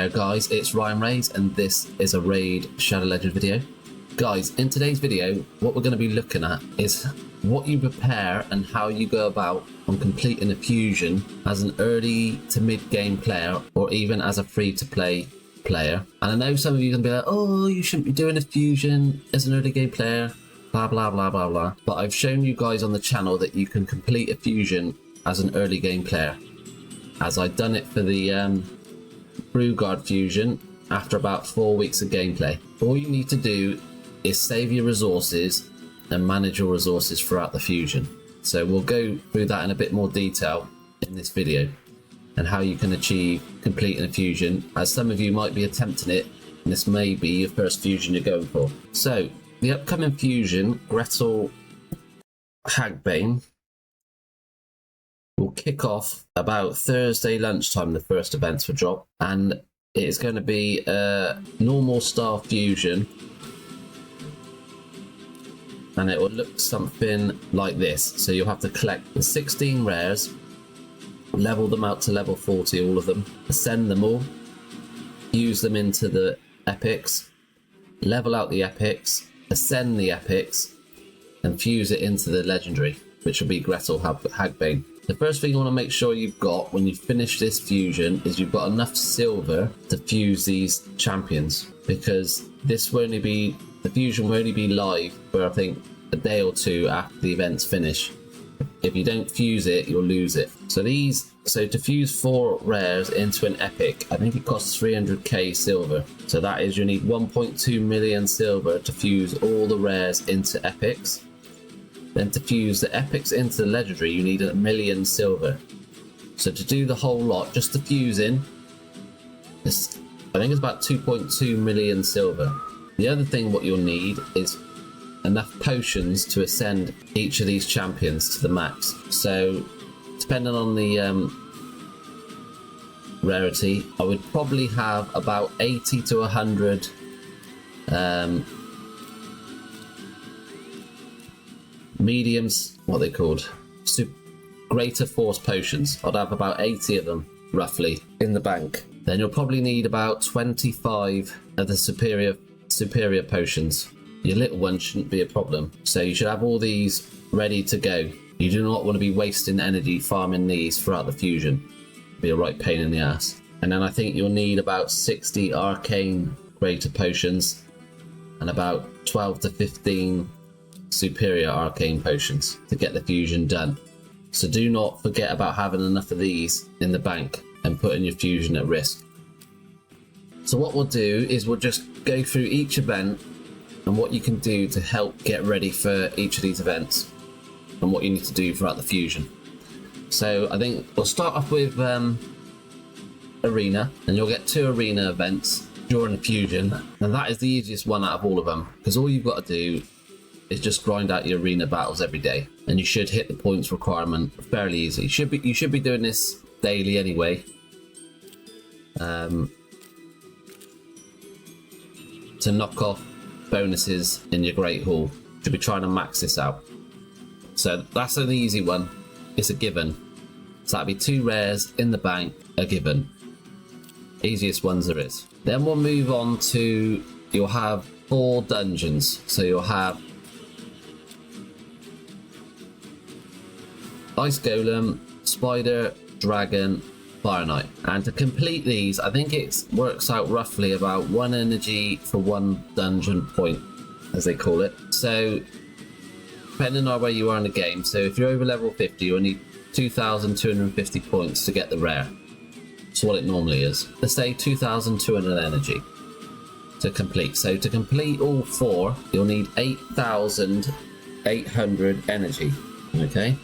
there guys, it's Ryan Rays and this is a Raid Shadow Legends video. Guys, in today's video what we're going to be looking at is what you prepare and how you go about on completing a fusion as an early to mid game player or even as a free to play player. And I know some of you are going to be like, oh, you shouldn't be doing a fusion as an early game player, blah blah blah blah blah, but I've shown you guys on the channel that you can complete a fusion as an early game player, as I've done it for the Brugard fusion after about 4 weeks of gameplay. All you need to do is save your resources and manage your resources throughout the fusion. So we'll go through that in a bit more detail in this video and how you can achieve completing a fusion, as some of you might be attempting it and this may be your first fusion you're going for. So the upcoming fusion, Gretel Hagbane, will kick off about Thursday lunchtime. The first events will drop, and it is going to be a normal style fusion, and it will look something like this. So you'll have to collect the 16 rares, level them out to level 40, all of them, ascend them all, use them into the epics, level out the epics, ascend the epics, and fuse it into the legendary, which will be Gretel Hagbane. The first thing you want to make sure you've got when you finish this fusion is you've got enough silver to fuse these champions, because this will only be, the fusion will only be live for I think a day or two after the events finish. If you don't fuse it, you'll lose it. So to fuse 4 rares into an epic, I think it costs 300k silver. So that is, you need 1.2 million silver to fuse all the rares into epics. Then to fuse the epics into the legendary, you need 1 million silver. So to do the whole lot, just to fuse in, I think it's about 2.2 million silver. The other thing what you'll need is enough potions to ascend each of these champions to the max. So depending on the rarity, I would probably have about 80 to 100 mediums, what are they called? Greater force potions. I'd have about 80 of them roughly in the bank. Then you'll probably need about 25 of the superior potions. Your little one shouldn't be a problem, so you should have all these ready to go. You do not want to be wasting energy farming these throughout the fusion. It'll be a right pain in the ass. And then I think you'll need about 60 arcane greater potions and about 12 to 15 superior arcane potions to get the fusion done. So do not forget about having enough of these in the bank and putting your fusion at risk. So what we'll do is we'll just go through each event and what you can do to help get ready for each of these events and what you need to do throughout the fusion. So I think we'll start off with arena, and you'll get 2 arena events during the fusion, and that is the easiest one out of all of them, because all you've got to do is just grind out your arena battles every day and you should hit the points requirement fairly easy. You should be doing this daily anyway, to knock off bonuses in your Great Hall. Should be trying to max this out. So that's an easy one. It's a given. So that'll be 2 rares in the bank, a given. Easiest ones there is. Then we'll move on to, you'll have 4 dungeons. So you'll have Ice Golem, Spider, Dragon, Fire Knight. And to complete these, I think it works out roughly about 1 energy for 1 dungeon point, as they call it. So depending on where you are in the game, so if you're over level 50, you'll need 2,250 points to get the rare. That's what it normally is. Let's say 2,200 energy to complete. So to complete all 4, you'll need 8,800 energy. Okay?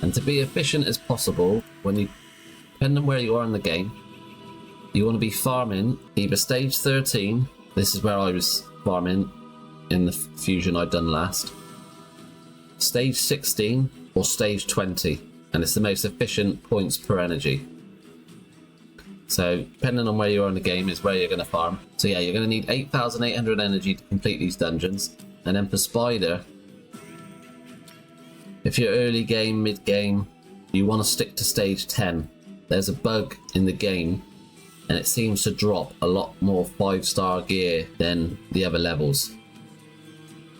And to be efficient as possible, depending on where you are in the game, you want to be farming either stage 13, this is where I was farming in the fusion I'd done last, stage 16 or stage 20, and it's the most efficient points per energy. So depending on where you are in the game is where you're going to farm. So yeah, you're going to need 8,800 energy to complete these dungeons. And then for Spider, if you're early game, mid game, you want to stick to stage 10. There's a bug in the game and it seems to drop a lot more 5-star gear than the other levels.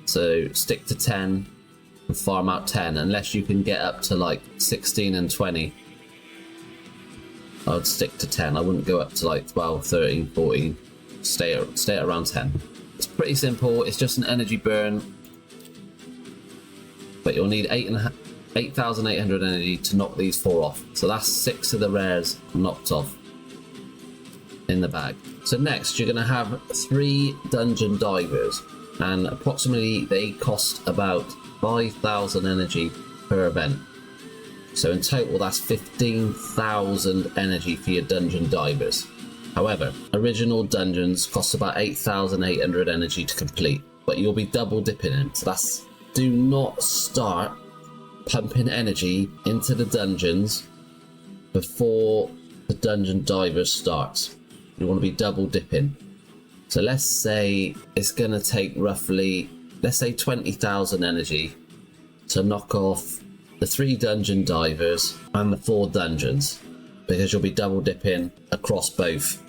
So stick to 10 and farm out 10, unless you can get up to like 16 and 20. I would stick to 10. I wouldn't go up to like 12, 13, 14. Stay at around 10. It's pretty simple. It's just an energy burn, but you'll need 8,800 energy to knock these 4 off. So that's 6 of the rares knocked off in the bag. So next you're going to have 3 dungeon divers, and approximately they cost about 5,000 energy per event. So in total that's 15,000 energy for your dungeon divers. However, original dungeons cost about 8,800 energy to complete, but you'll be double dipping in. So that's, do not start pumping energy into the dungeons before the dungeon divers starts. You want to be double dipping. So let's say it's going to take roughly, let's say 20,000 energy to knock off the 3 dungeon divers and the 4 dungeons, because you'll be double dipping across both,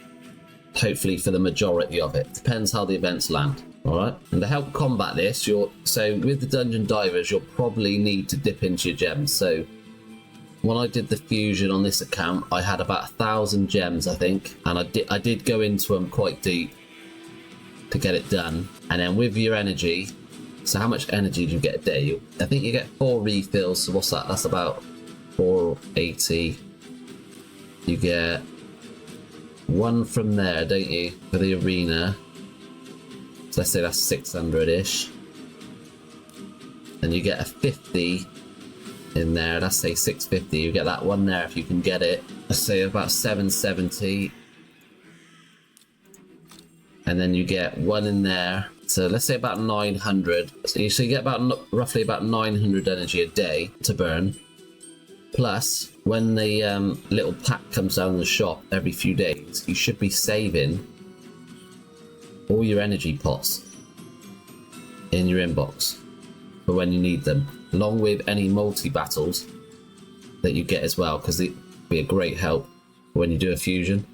hopefully for the majority of it. Depends how the events land. Alright, and to help combat this, so with the dungeon divers, you'll probably need to dip into your gems. So when I did the fusion on this account, I had about 1,000 gems, I think, and I did go into them quite deep to get it done. And then with your energy, so how much energy do you get a day? I think you get 4 refills, so what's that? That's about 480. You get 1 from there, don't you, for the arena? So let's say that's 600-ish. And you get a 50 in there, let's say 650. You get that 1 there if you can get it. Let's say about 770. And then you get 1 in there. So let's say about 900. So you get about roughly about 900 energy a day to burn. Plus, when the little pack comes down in the shop every few days, you should be saving all your energy pots in your inbox for when you need them, along with any multi-battles that you get as well, because it'll be a great help when you do a fusion.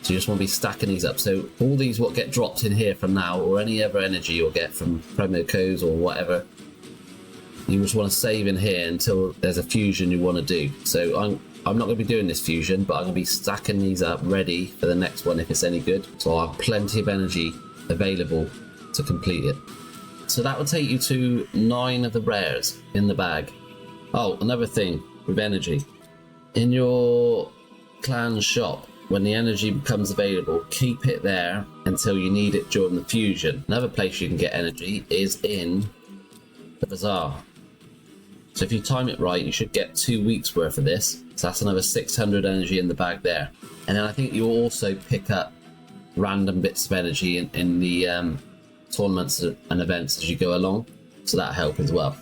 So you just want to be stacking these up. So all these what get dropped in here from now, or any other energy you'll get from promo codes or whatever, you just want to save in here until there's a fusion you want to do. So I'm not going to be doing this fusion, but I'm going to be stacking these up ready for the next one if it's any good. So I'll have plenty of energy available to complete it. So that will take you to 9 of the rares in the bag. Oh, another thing with energy. In your clan shop, when the energy becomes available, keep it there until you need it during the fusion. Another place you can get energy is in the bazaar. So if you time it right, you should get 2 weeks worth of this. So that's another 600 energy in the bag there. And then I think you'll also pick up random bits of energy in the tournaments and events as you go along. So that'll help as well.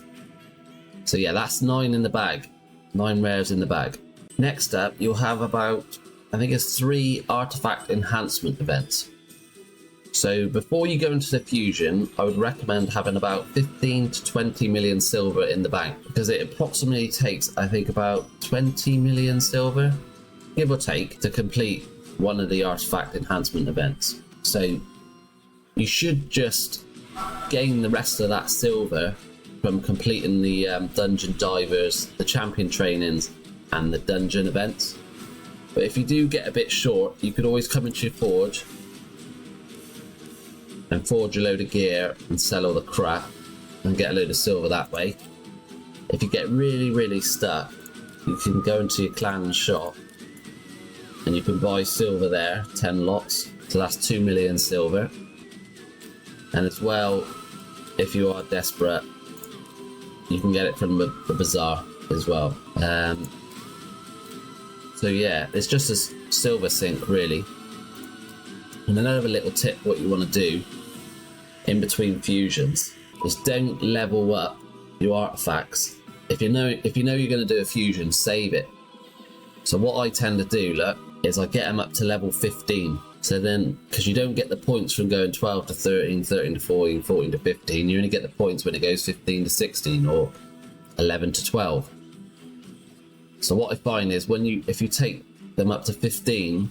So yeah, that's 9 in the bag. 9 rares in the bag. Next up, you'll have about, I think it's 3 artifact enhancement events. So before you go into the fusion, I would recommend having about 15 to 20 million silver in the bank, because it approximately takes, I think, about 20 million silver, give or take, to complete one of the artifact enhancement events. So you should just gain the rest of that silver from completing the dungeon divers, the champion trainings, and the dungeon events. But if you do get a bit short, you could always come into your forge and forge a load of gear and sell all the crap and get a load of silver that way. If you get really stuck, you can go into your clan shop and you can buy silver there, 10 lots, so that's 2 million silver. And as well, if you are desperate, you can get it from the bazaar as well. So yeah, it's just a silver sink really. And another little tip, what you want to do in between fusions is don't level up your artifacts. If you know you're going to do a fusion, save it. So what I tend to do, look, is I get them up to level 15. So then, because you don't get the points from going 12 to 13, 13 to 14, 14 to 15, you only get the points when it goes 15 to 16 or 11 to 12. So what I find is if you take them up to 15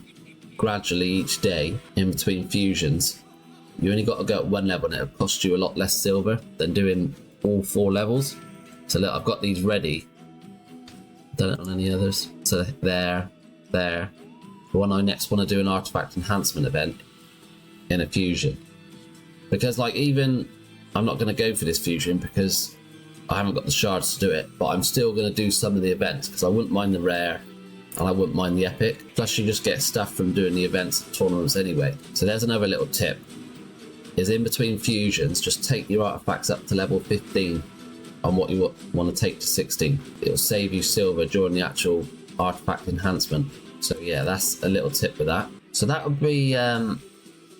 gradually each day in between fusions, you only got to go at one level and it'll cost you a lot less silver than doing all 4 levels. So look, I've got these ready. Done it on any others. So there. The one I next want to do an artifact enhancement event in a fusion. Because like even, I'm not going to go for this fusion because I haven't got the shards to do it, but I'm still going to do some of the events because I wouldn't mind the rare and I wouldn't mind the epic. Plus you just get stuff from doing the events and tournaments anyway. So there's another little tip, is in between fusions, just take your artifacts up to level 15 on what you want to take to 16. It'll save you silver during the actual artifact enhancement. So yeah, that's a little tip with that. So that would be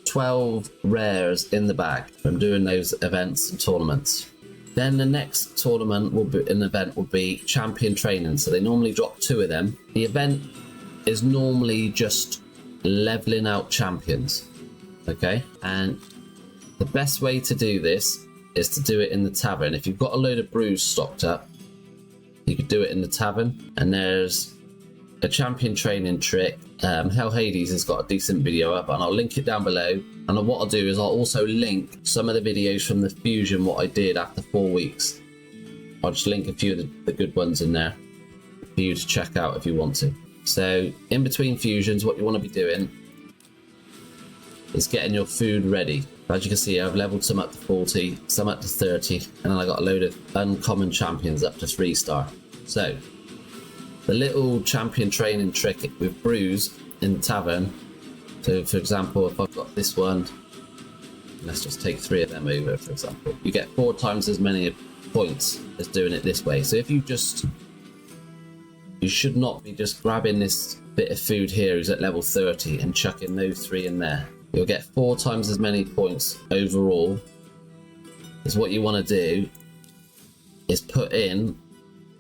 12 rares in the bag from doing those events and tournaments. Then the next tournament will be an event will be champion training. So they normally drop 2 of them. The event is normally just leveling out champions. Okay, and the best way to do this is to do it in the tavern. If you've got a load of brews stocked up, you could do it in the tavern. And there's a champion training trick. Hell Hades has got a decent video up and I'll link it down below. And what I'll do is I'll also link some of the videos from the fusion, what I did after 4 weeks. I'll just link a few of the good ones in there for you to check out if you want to. So in between fusions, what you want to be doing is getting your food ready. As you can see, I've leveled some up to 40, some up to 30, and then I got a load of uncommon champions up to 3-star. So the little champion training trick with brews in the tavern. So for example, if I've got this one, let's just take 3 of them over, for example. You get 4 times as many points as doing it this way. So if you should not be just grabbing this bit of food here who's at level 30 and chucking those 3 in there. You'll get 4 times as many points overall. Is what you want to do is put in,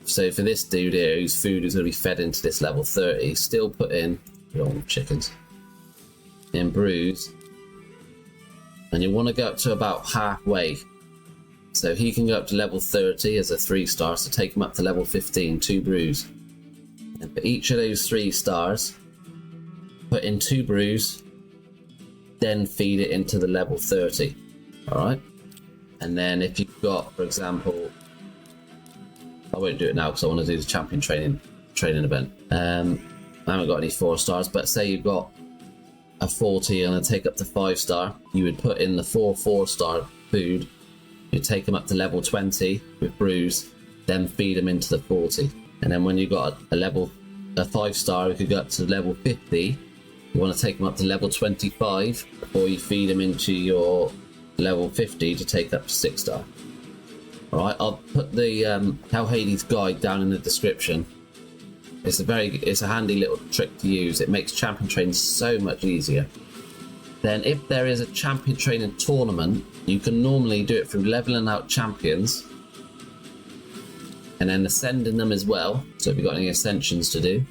so for this dude here whose food is going to be fed into this level 30, still put in chickens in brews, and you want to go up to about halfway. So he can go up to level 30 as a 3-star, so take him up to level 15, 2 brews. And for each of those 3 stars, put in 2 brews, then feed it into the level 30. Alright? And then if you've got, for example, I won't do it now because I want to do the champion training event. I haven't got any 4 stars, but say you've got a 40 and I take up to 5-star, you would put in the 4 4-star food, you take them up to level 20 with brews, then feed them into the 40. And then when you got a 5-star, you could go up to level 50. You want to take them up to level 25 before you feed them into your level 50 to take up to 6-star. Alright, I'll put the Hell Hades guide down in the description. It's a handy little trick to use. It makes champion training so much easier. Then if there is a champion training tournament, you can normally do it through leveling out champions and then ascending them as well. So if you've got any ascensions to do.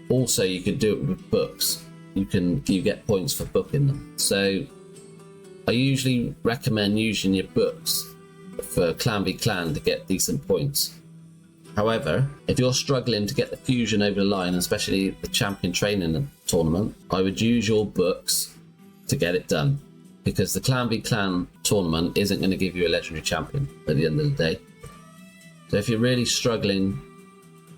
Also, you could do it with books. You get points for booking them. So I usually recommend using your books for clan v clan to get decent points. However, if you're struggling to get the fusion over the line, especially the champion training tournament, I would use your books to get it done, because the clan v clan tournament isn't going to give you a legendary champion at the end of the day. So if you're really struggling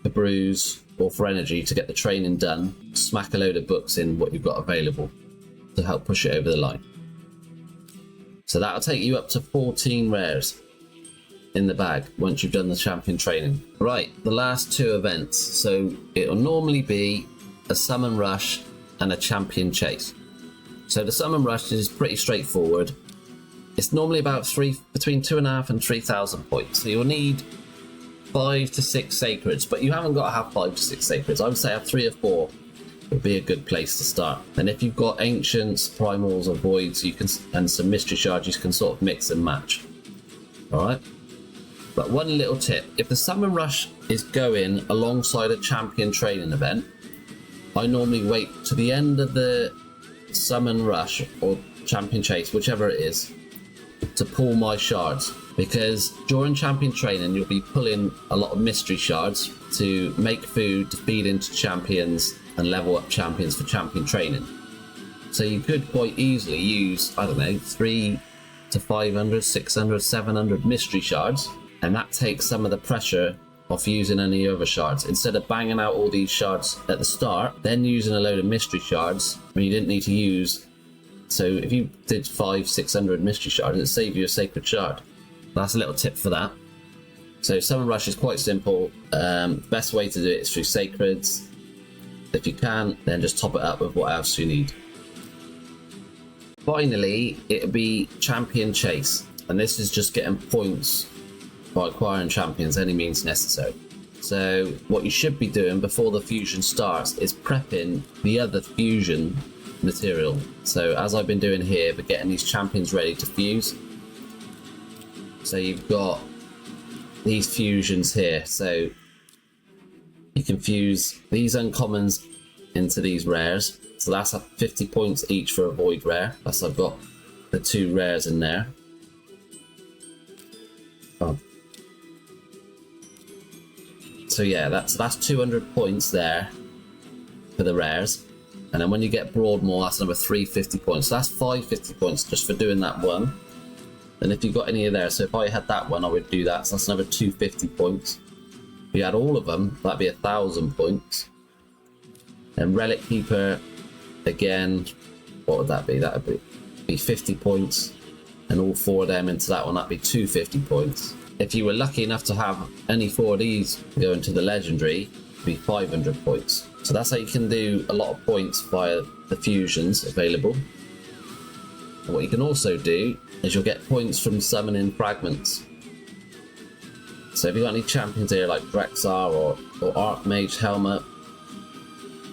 for brews or for energy to get the training done, smack a load of books in what you've got available to help push it over the line. So that'll take you up to 14 rares in the bag once you've done the champion training. Right, the last 2 events. So it'll normally be a summon rush and a champion chase. So the summon rush is pretty straightforward. It's normally about between 2.5 and 3,000 points. So you'll need 5 to 6 sacreds, but you haven't got to have 5 to 6 sacreds. I would say have 3 or 4 would be a good place to start. And if you've got ancients, primals, or voids, and some mystery shards, you can sort of mix and match. All right. But one little tip: if the summon rush is going alongside a champion training event, I normally wait to the end of the summon rush or champion chase, whichever it is, to pull my shards, because during champion training you'll be pulling a lot of mystery shards to make food to feed into champions and level up champions for champion training. So you could quite easily use, I don't know, 300 to 500, 600, 700 mystery shards, and that takes some of the pressure off using any other shards. Instead of banging out all these shards at the start, then using a load of mystery shards when you didn't need to use. So if you did 500-600 mystery shards, it'd save you a sacred shard. That's a little tip for that. So Summon Rush is quite simple. The best way to do it is through sacreds. If you can, then just top it up with what else you need. Finally, it'll be Champion Chase, and this is just getting points by acquiring champions any means necessary. So what you should be doing before the fusion starts is prepping the other fusion material. So as I've been doing here, but getting these champions ready to fuse. So you've got these fusions here, so you can fuse these uncommons into these rares. So that's at 50 points each for a void rare. Plus I've got the 2 rares in there. Oh. So yeah, that's 200 points there for the rares. And then when you get Broadmoor, that's another 350 points. So that's 550 points just for doing that one. And if you've got any of there, so if I had that one, I would do that. So that's another 250 points. If you had all of them, that'd be 1,000 points. And Relic Keeper, again, what would that be? That would be 50 points. And all 4 of them into that one, that'd be 250 points. If you were lucky enough to have any 4 of these go into the legendary, it'd be 500 points. So that's how you can do a lot of points via the fusions available. And what you can also do is you'll get points from summoning fragments. So if you've got any champions here like Drexar or Archmage Helmet,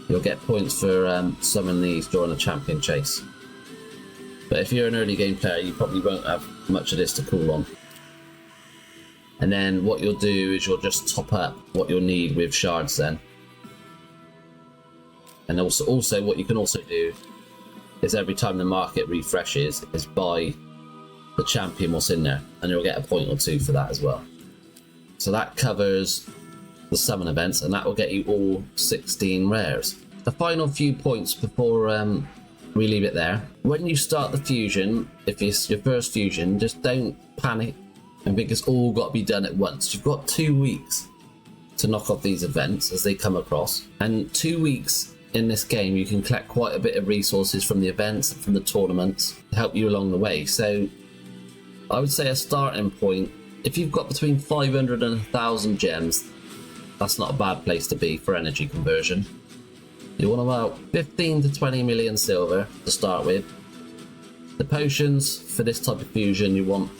you'll get points for summoning these during a champion chase. But if you're an early game player, you probably won't have much of this to call on. And then what you'll do is you'll just top up what you'll need with shards then. And also what you can also do is every time the market refreshes is buy the champion what's in there, and you'll get a point or 2 for that as well. So that covers the summon events, and that will get you all 16 rares. The final few points before we leave it there. When you start the fusion, if it's your first fusion, just don't panic and think it's all got to be done at once. You've got 2 weeks to knock off these events as they come across, and 2 weeks in this game you can collect quite a bit of resources from the events and from the tournaments to help you along the way. So I would say a starting point, if you've got between 500 and 1,000 gems, that's not a bad place to be for energy conversion. You want about 15 to 20 million silver to start with. The potions for this type of fusion, you want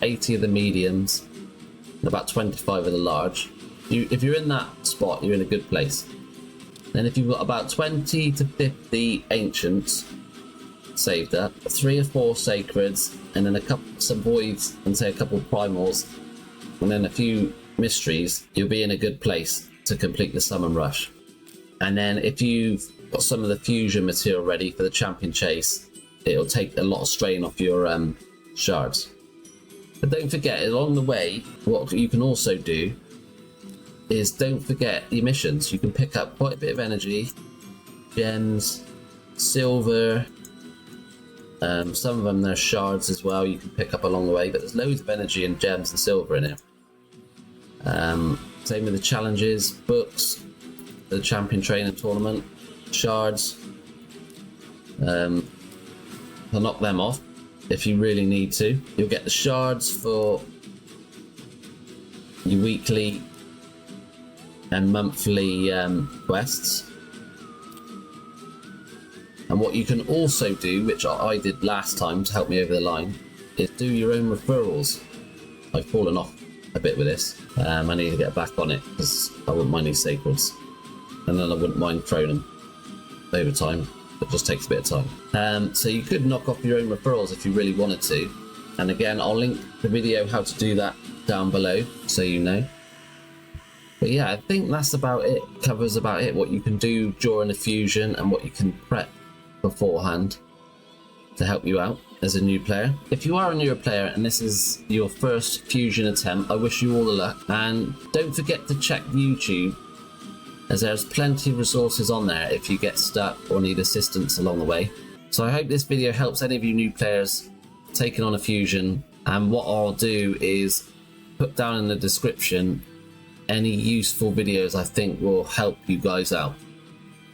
80 of the mediums and about 25 of the large. If you're in that spot, you're in a good place. Then if you've got about 20 to 50 ancients saved up, 3 or 4 sacreds, and then some voids, and say a couple primals, and then a few mysteries, you'll be in a good place to complete the summon rush. And then if you've got some of the fusion material ready for the champion chase, it'll take a lot of strain off your shards. But don't forget, along the way, what you can also do is don't forget your missions. You can pick up quite a bit of energy, gems, silver, some of them they're shards as well you can pick up along the way, but there's loads of energy and gems and silver in it. Same with the challenges, books, the champion training tournament, shards. I'll knock them off if you really need to. You'll get the shards for your weekly and monthly quests. And what you can also do, which I did last time to help me over the line, is do your own referrals. I've fallen off a bit with this. I need to get back on it because I wouldn't mind these sacreds, and then I wouldn't mind throwing them over time. It just takes a bit of time. So you could knock off your own referrals if you really wanted to. And again, I'll link the video how to do that down below so you know. But yeah, I think that's about it. Covers about it, what you can do during the fusion and what you can prep beforehand to help you out as a new player. If you are a newer player and this is your first fusion attempt, I wish you all the luck. And don't forget to check YouTube as there's plenty of resources on there if you get stuck or need assistance along the way. So I hope this video helps any of you new players taking on a Fusion, and what I'll do is put down in the description any useful videos I think will help you guys out.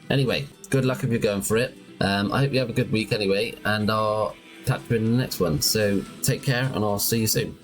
Anyway, good luck if you're going for it. I hope you have a good week anyway, and I'll catch you in the next one. So take care, and I'll see you soon.